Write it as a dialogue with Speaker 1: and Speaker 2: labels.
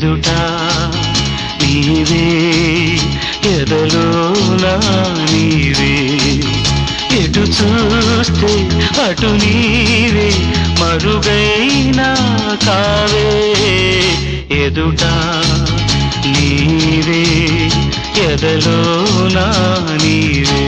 Speaker 1: ఎదుట నీవే ఎదలోనా నీవే ఎటు చూస్తే అటు నీవే మరుగైనా కావే ఎదుట నీవే ఎదలోనా నీవే